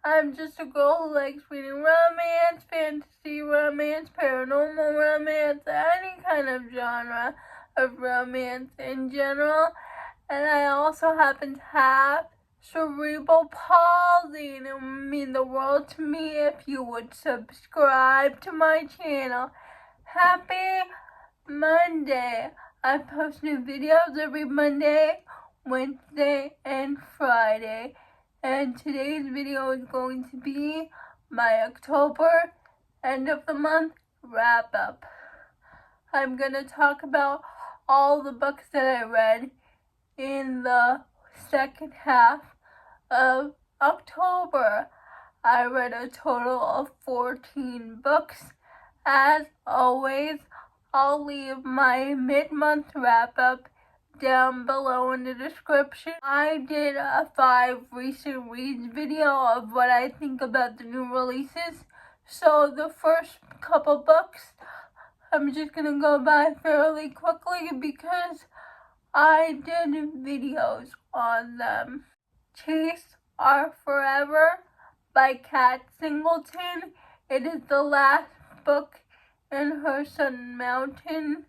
I'm just a girl who likes reading romance, fantasy romance, paranormal romance, any kind of genre of romance in general. And I also happen to have cerebral palsy, and it would mean the world to me if you would subscribe to my channel. Happy Monday! I post new videos every Monday, Wednesday, and Friday. And today's video is going to be my October end of the month wrap up. I'm going to talk about all the books that I read in the second half of October. I read a total of 14 books. As always, I'll leave my mid-month wrap-up down below in the description. I did a 5 recent reads video of what I think about the new releases. So the first couple books, I'm just going to go by fairly quickly because I did videos on them. Chase Our Forever by Kat Singleton. It is the last book in her Sun Mountain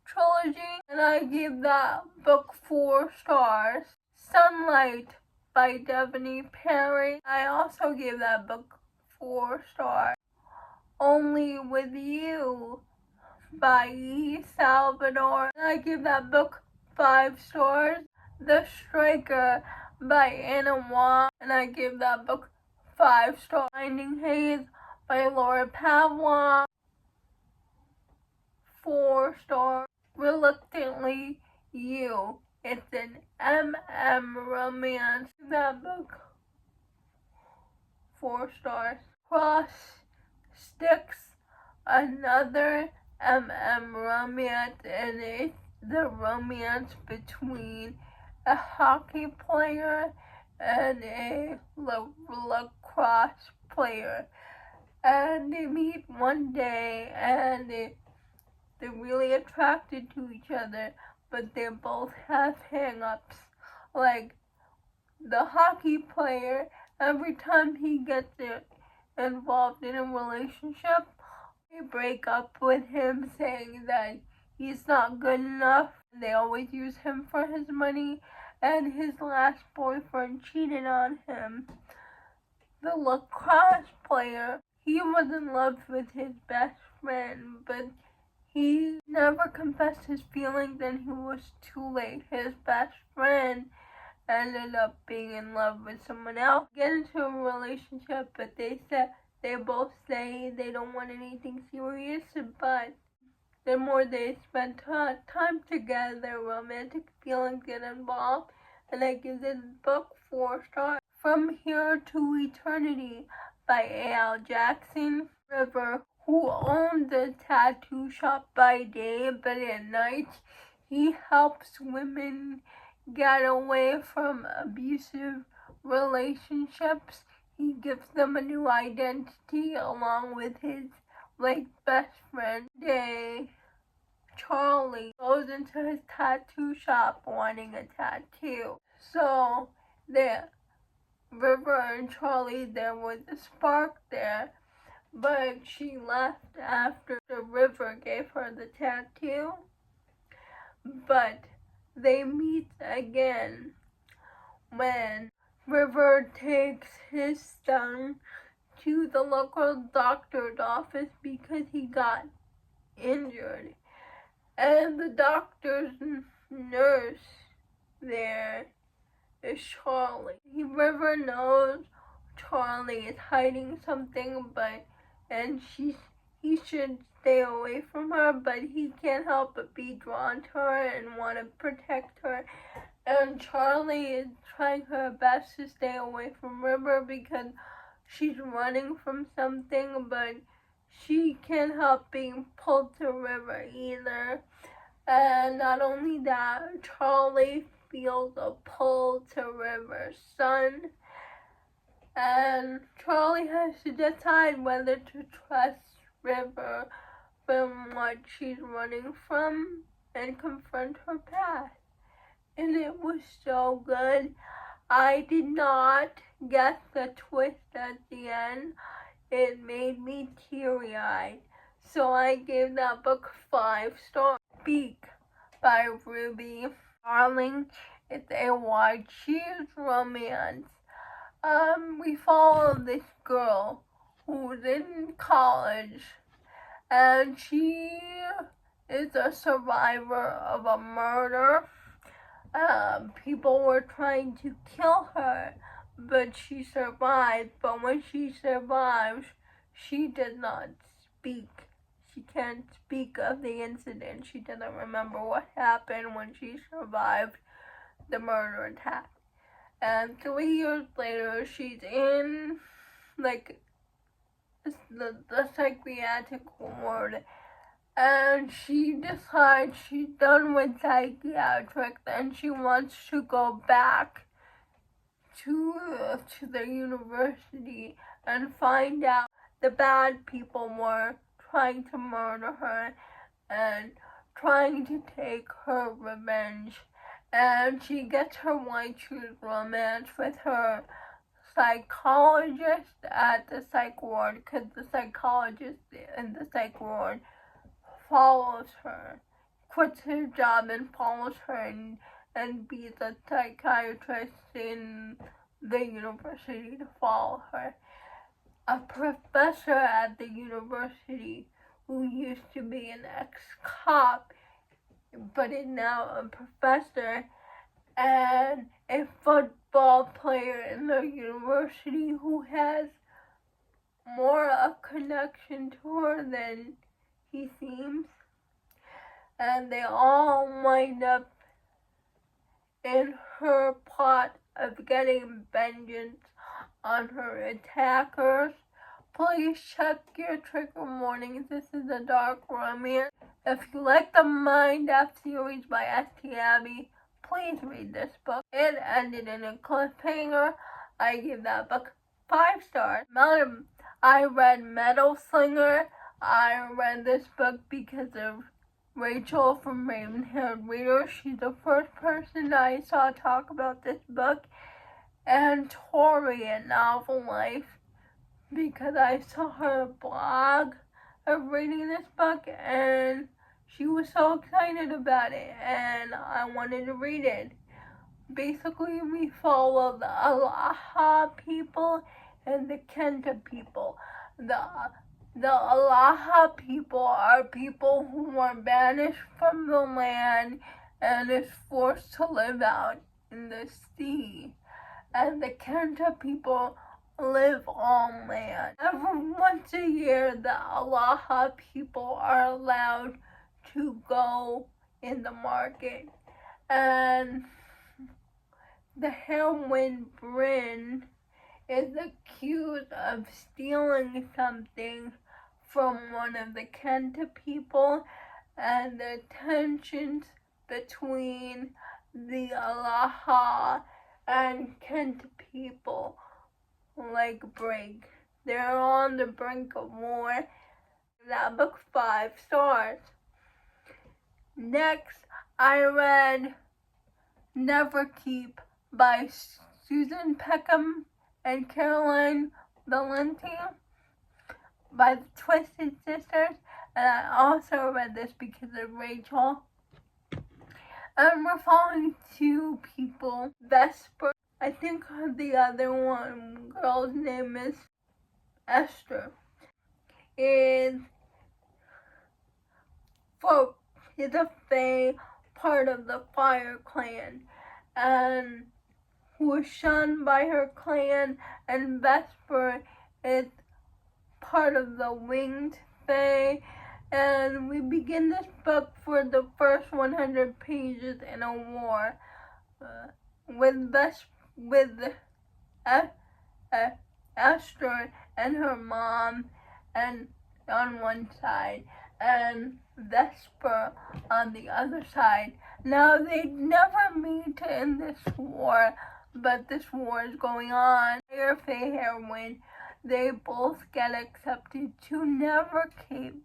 trilogy, and I gave that book 4 stars. Sunlight by Devaney Perry. I also gave that book 4 stars. Only With You by E. Salvador. I give that book 5 stars. The Striker by Anna Wong, and I give that book 5 stars. Finding Haze by Laura Pavlov, 4 stars. Reluctantly You. It's an romance. That book, 4 stars. Cross Sticks, another romance, and it's the romance between a hockey player and a lacrosse player. And they meet one day and they're really attracted to each other, but they both have hang-ups. Like the hockey player, every time he gets involved in a relationship, they break up with him saying that he's not good enough. They always use him for his money, and his last boyfriend cheated on him. The lacrosse player, he was in love with his best friend, but he never confessed his feelings, and he was too late. His best friend ended up being in love with someone else. Get into a relationship, but they both say they don't want anything serious, but the more they spend time together, romantic feelings get involved, and I give this book 4 stars. From Here to Eternity by A.L. Jackson. River, who owns a tattoo shop by day, but at night he helps women get away from abusive relationships. He gives them a new identity along with his best friend. Day, Charlie goes into his tattoo shop wanting a tattoo. So River and Charlie, there was a spark there, but she left after the River gave her the tattoo. But they meet again when River takes his son to the local doctor's office because he got injured. And the doctor's nurse there is Charlie. River knows Charlie is hiding something, and he should stay away from her, but he can't help but be drawn to her and want to protect her. And Charlie is trying her best to stay away from River because she's running from something, but she can't help being pulled to River either. And not only that, Charlie feels a pull to River's son, and Charlie has to decide whether to trust River from what she's running from and confront her past. And it was so good. I did not guess the twist at the end, it made me teary-eyed. So I gave that book 5 stars. Speak by Ruby Darling. It's a YA romance. We follow this girl who's in college, and she is a survivor of a murder. People were trying to kill her, but she survived. But when she survives, she does not speak. She can't speak of the incident. She doesn't remember what happened when she survived the murder attack. And 3 years later, she's in, like, the psychiatric ward. And she decides she's done with psychiatrics and she wants to go back to the university and find out the bad people were trying to murder her and trying to take her revenge. And she gets her YA romance with her psychologist at the psych ward, because the psychologist in the psych ward follows her, quits his job and follows her and be a psychiatrist in the university to follow her. A professor at the university who used to be an ex-cop but is now a professor, and a football player in the university who has more of a connection to her than he seems. And they all wind up in her plot of getting vengeance on her attackers. Please check your trigger warnings. This is a dark romance. If you like the Mind F series by S.T. Abbey, please read this book. It ended in a cliffhanger. I give that book 5 stars. I read Metal Slinger. I read this book because of Rachel from Raven-Haired Reader. She's the first person I saw talk about this book. And Tori at Novel Life, because I saw her blog of reading this book and she was so excited about it and I wanted to read it. Basically, we follow the Alaha people and the Kenta people. The Alaha people are people who were banished from the land and is forced to live out in the sea. And the Kenta people live on land. Once a year, the Alaha people are allowed to go in the market. And the heroine Bryn is accused of stealing something from one of the Kenta people, and the tensions between the Alaha and Kenta people break. They're on the brink of war. That book 5 stars. Next, I read Never Keep by Susan Peckham and Caroline Valenti by the Twisted Sisters, and I also read this because of Rachel. And we're following 2 people, Vesper. I think the other one girl's name is Esther. Is a Fae, part of the Fire Clan, and who was shunned by her clan, and Vesper is part of the Winged Fae. And we begin this book for the first 100 pages in a war with Esther and her mom and on one side, and Vesper on the other side. Now, they never meet in this war, but this war is going on. Fair heroine, they both get accepted to never keep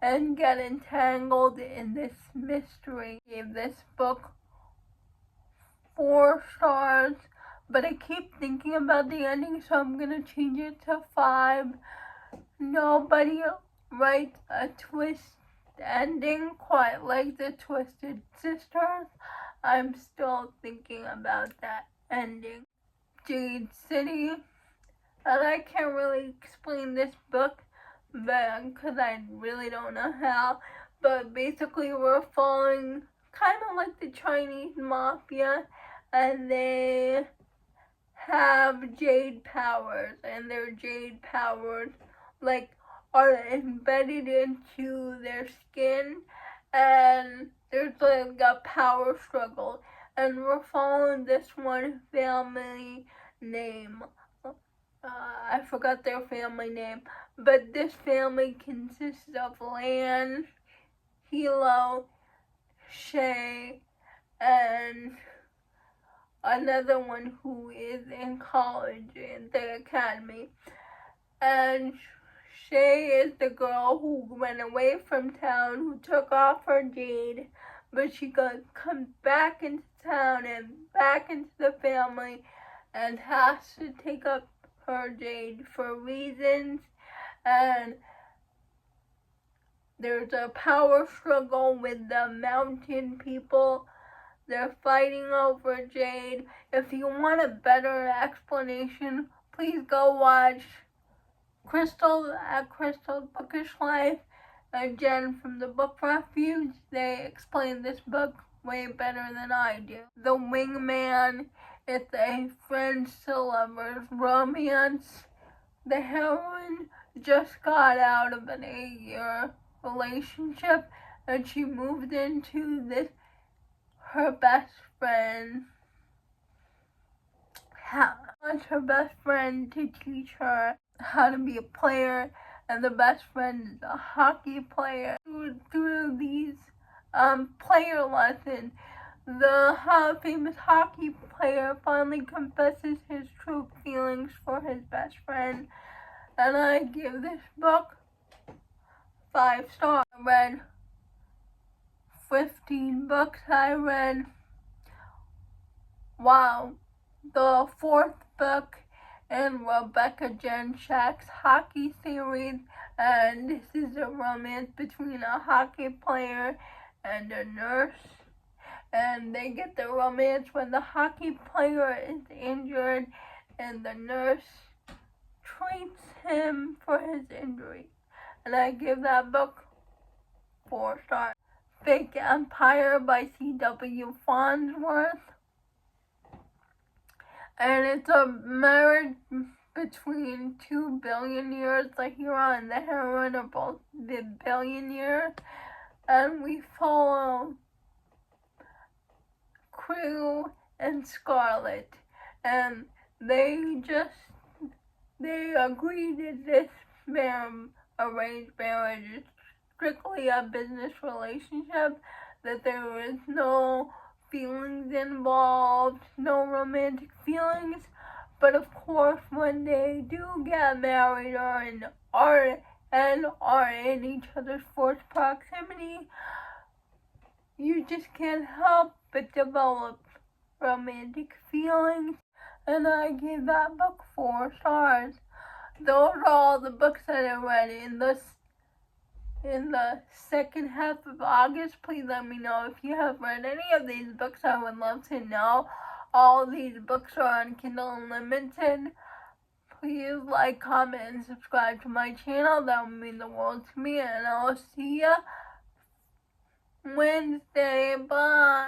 and get entangled in this mystery. I gave this book 4 stars but I keep thinking about the ending, so I'm gonna change it to 5. Nobody writes a twist ending quite like the Twisted Sisters. I'm still thinking about that ending. Jade City, and I can't really explain this book, but because I really don't know how. But basically, we're following kind of like the Chinese mafia, and they have jade powers, and their jade powers like are embedded into their skin, and there's like a power struggle, and we're following this one family name. I forgot their family name, but this family consists of Lan, Hilo, Shay, and another one who is in college in the academy. And Shay is the girl who went away from town, who took off her jade, but she comes back into town and back into the family and has to take up her jade for reasons. And there's a power struggle with the mountain people. They're fighting over Jade. If you want a better explanation, please go watch Crystal at Crystal's Bookish Life and Jen from the Book Refuge. They explain this book way better than I do. The Wingman is a friends to lovers romance. The heroine just got out of an 8-year relationship, and she moved into her best friend wants her best friend to teach her how to be a player, and the best friend is a hockey player. Through these player lessons, the famous hockey player finally confesses his true feelings for his best friend, and I give this book 5 stars. I read 15 books. I read, wow, the 4th book in Rebecca Jen Shack's hockey series, and this is a romance between a hockey player and a nurse, and they get the romance when the hockey player is injured and the nurse treats him for his injury, and I give that book 4 stars. Fake Empire by C.W. Farnsworth. And it's a marriage between 2 billionaires. The hero and the heroine are both the billionaires. And we follow Crew and Scarlett. And they agree to this arranged marriage. It's strictly a business relationship, that there is no feelings involved, no romantic feelings. But of course, when they do get married or are in each other's forced proximity, you just can't help but develop romantic feelings. And I gave that book 4 stars. Those are all the books that I read in the second half of August. Please let me know if you have read any of these books. I would love to know. All these books are on Kindle Unlimited. Please like, comment, and subscribe to my channel. That would mean the world to me. And I'll see ya Wednesday. Bye.